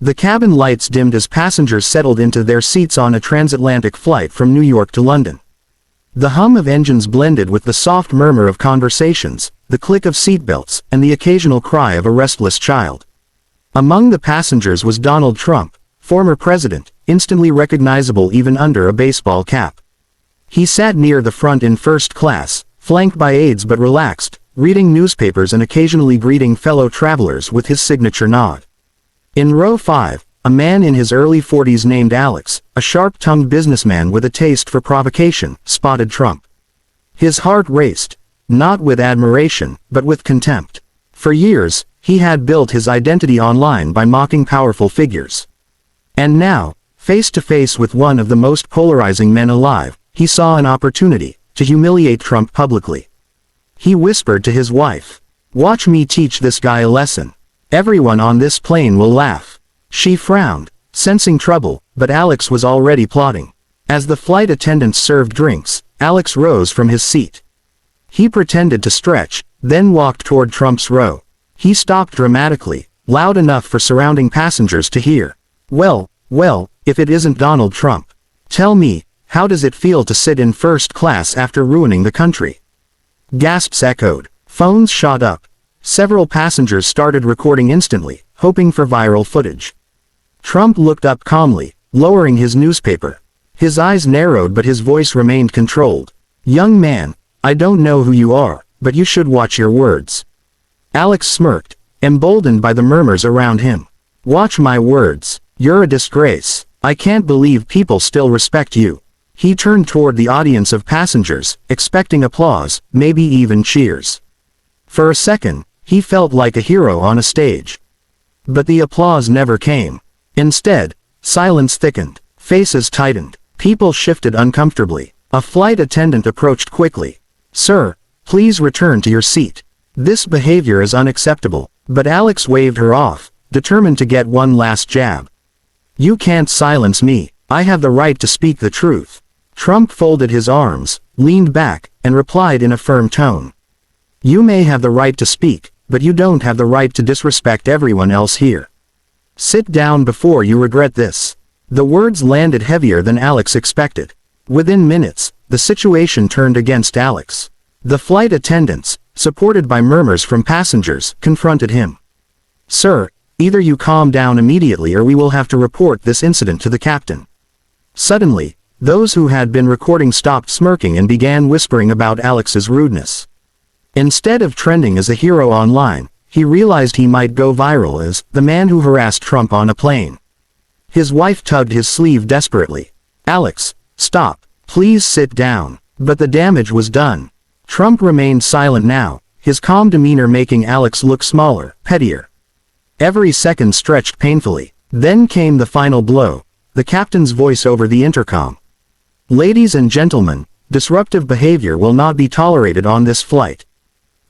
The cabin lights dimmed as passengers settled into their seats on a transatlantic flight from New York to London. The hum of engines blended with the soft murmur of conversations, the click of seatbelts, and the occasional cry of a restless child. Among the passengers was Donald Trump, former president, instantly recognizable even under a baseball cap. He sat near the front in first class, flanked by aides but relaxed, reading newspapers and occasionally greeting fellow travelers with his signature nod. In row 5, a man in his early 40s named Alex, a sharp-tongued businessman with a taste for provocation, spotted Trump. His heart raced, not with admiration, but with contempt. For years, he had built his identity online by mocking powerful figures. And now, face to face with one of the most polarizing men alive, he saw an opportunity to humiliate Trump publicly. He whispered to his wife, "Watch me teach this guy a lesson. Everyone on this plane will laugh." She frowned, sensing trouble, but Alex was already plotting. As the flight attendants served drinks, Alex rose from his seat. He pretended to stretch, then walked toward Trump's row. He stopped dramatically, loud enough for surrounding passengers to hear. Well, if it isn't Donald Trump. Tell me, how does it feel to sit in first class after ruining the country?" Gasps echoed. Phones shot up. Several passengers started recording instantly, hoping for viral footage. Trump looked up calmly, lowering his newspaper. His eyes narrowed but his voice remained controlled. "Young man, I don't know who you are, but you should watch your words." Alex smirked, emboldened by the murmurs around him. "Watch my words. You're a disgrace. I can't believe people still respect you." He turned toward the audience of passengers, expecting applause, maybe even cheers. For a second, he felt like a hero on a stage. But the applause never came. Instead, silence thickened, faces tightened, people shifted uncomfortably. A flight attendant approached quickly. "Sir, please return to your seat. This behavior is unacceptable." But Alex waved her off, determined to get one last jab. "You can't silence me. I have the right to speak the truth." Trump folded his arms, leaned back, and replied in a firm tone. "You may have the right to speak, but you don't have the right to disrespect everyone else here. Sit down before you regret this." The words landed heavier than Alex expected. Within minutes, the situation turned against Alex. The flight attendants, supported by murmurs from passengers, confronted him. "Sir, either you calm down immediately or we will have to report this incident to the captain." Suddenly, those who had been recording stopped smirking and began whispering about Alex's rudeness. Instead of trending as a hero online, he realized he might go viral as the man who harassed Trump on a plane. His wife tugged his sleeve desperately. "Alex, stop. Please sit down." But the damage was done. Trump remained silent now, his calm demeanor making Alex look smaller, pettier. Every second stretched painfully. Then came the final blow, the captain's voice over the intercom. "Ladies and gentlemen, disruptive behavior will not be tolerated on this flight.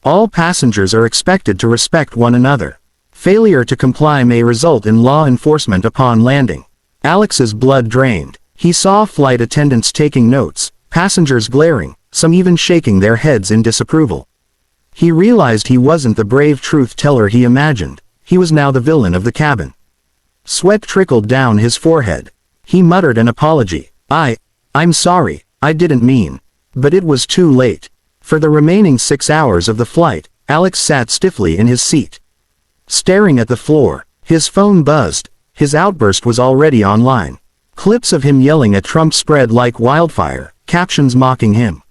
All passengers are expected to respect one another. Failure to comply may result in law enforcement upon landing." Alex's blood drained. He saw flight attendants taking notes, passengers glaring, some even shaking their heads in disapproval. He realized he wasn't the brave truth teller he imagined. He was now the villain of the cabin. Sweat trickled down his forehead. He muttered an apology. I'm sorry, I didn't mean." But it was too late. For the remaining 6 hours of the flight, Alex sat stiffly in his seat, staring at the floor. His phone buzzed. His outburst was already online. Clips of him yelling at Trump spread like wildfire, captions mocking him.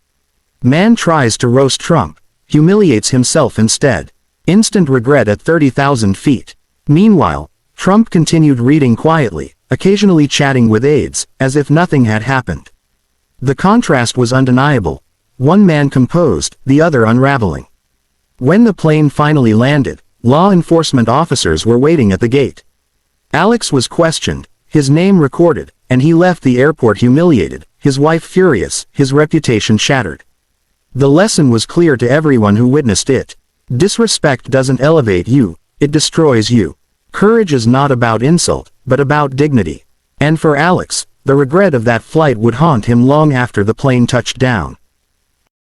"Man tries to roast Trump, humiliates himself instead. Instant regret at 30,000 feet." Meanwhile, Trump continued reading quietly, occasionally chatting with aides, as if nothing had happened. The contrast was undeniable. One man composed, the other unraveling. When the plane finally landed, law enforcement officers were waiting at the gate. Alex was questioned, his name recorded, and he left the airport humiliated, his wife furious, his reputation shattered. The lesson was clear to everyone who witnessed it. Disrespect doesn't elevate you, it destroys you. Courage is not about insult, but about dignity. And for Alex, the regret of that flight would haunt him long after the plane touched down.